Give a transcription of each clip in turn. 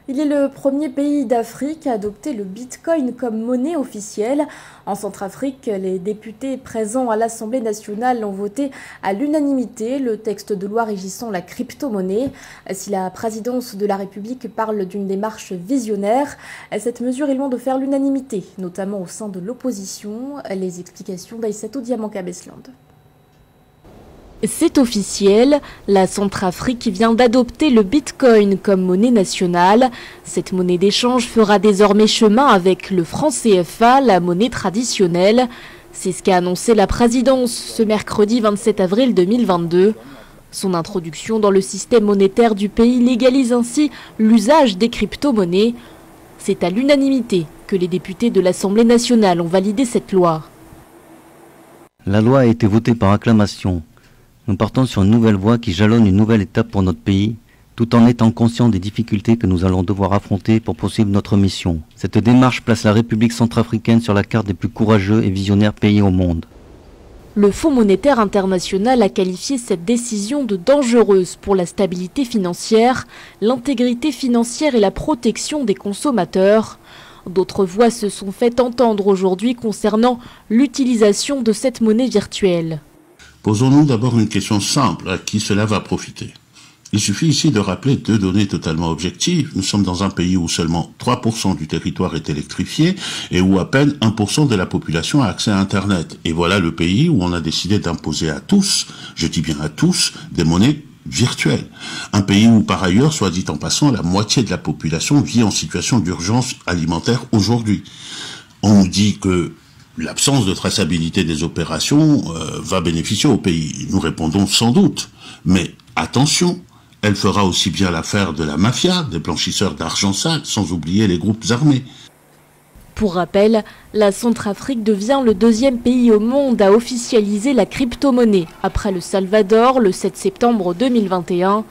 Il est le premier pays d'Afrique à adopter le Bitcoin comme monnaie officielle. En Centrafrique, les députés présents à l'Assemblée nationale ont voté à l'unanimité le texte de loi régissant la crypto-monnaie. Si la présidence de la République parle d'une démarche visionnaire, cette mesure est loin de faire l'unanimité, notamment au sein de l'opposition. Les explications d'Aïssatou Diamanka-Besland. C'est officiel, la Centrafrique vient d'adopter le Bitcoin comme monnaie nationale. Cette monnaie d'échange fera désormais chemin avec le franc CFA, la monnaie traditionnelle. C'est ce qu'a annoncé la présidence ce mercredi 27 avril 2022. Son introduction dans le système monétaire du pays légalise ainsi l'usage des crypto-monnaies. C'est à l'unanimité que les députés de l'Assemblée nationale ont validé cette loi. La loi a été votée par acclamation. Nous partons sur une nouvelle voie qui jalonne une nouvelle étape pour notre pays, tout en étant conscients des difficultés que nous allons devoir affronter pour poursuivre notre mission. Cette démarche place la République centrafricaine sur la carte des plus courageux et visionnaires pays au monde. Le Fonds monétaire international a qualifié cette décision de dangereuse pour la stabilité financière, l'intégrité financière et la protection des consommateurs. D'autres voix se sont fait entendre aujourd'hui concernant l'utilisation de cette monnaie virtuelle. Posons-nous d'abord une question simple, à qui cela va profiter? Il suffit ici de rappeler deux données totalement objectives. Nous sommes dans un pays où seulement 3% du territoire est électrifié et où à peine 1% de la population a accès à Internet. Et voilà le pays où on a décidé d'imposer à tous, je dis bien à tous, des monnaies virtuelles. Un pays où par ailleurs, soit dit en passant, la moitié de la population vit en situation d'urgence alimentaire aujourd'hui. On nous dit que l'absence de traçabilité des opérations va bénéficier au pays. Nous répondons sans doute. Mais attention, elle fera aussi bien l'affaire de la mafia, des blanchisseurs d'argent sale, sans oublier les groupes armés. Pour rappel, la Centrafrique devient le deuxième pays au monde à officialiser la crypto-monnaie, après le Salvador le 7 septembre 2021.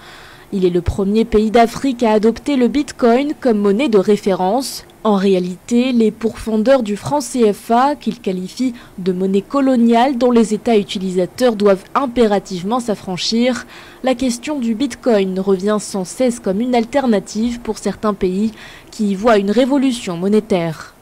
Il est le premier pays d'Afrique à adopter le Bitcoin comme monnaie de référence. En réalité, les pourfendeurs du franc CFA, qu'ils qualifient de monnaie coloniale dont les États utilisateurs doivent impérativement s'affranchir, la question du Bitcoin revient sans cesse comme une alternative pour certains pays qui y voient une révolution monétaire.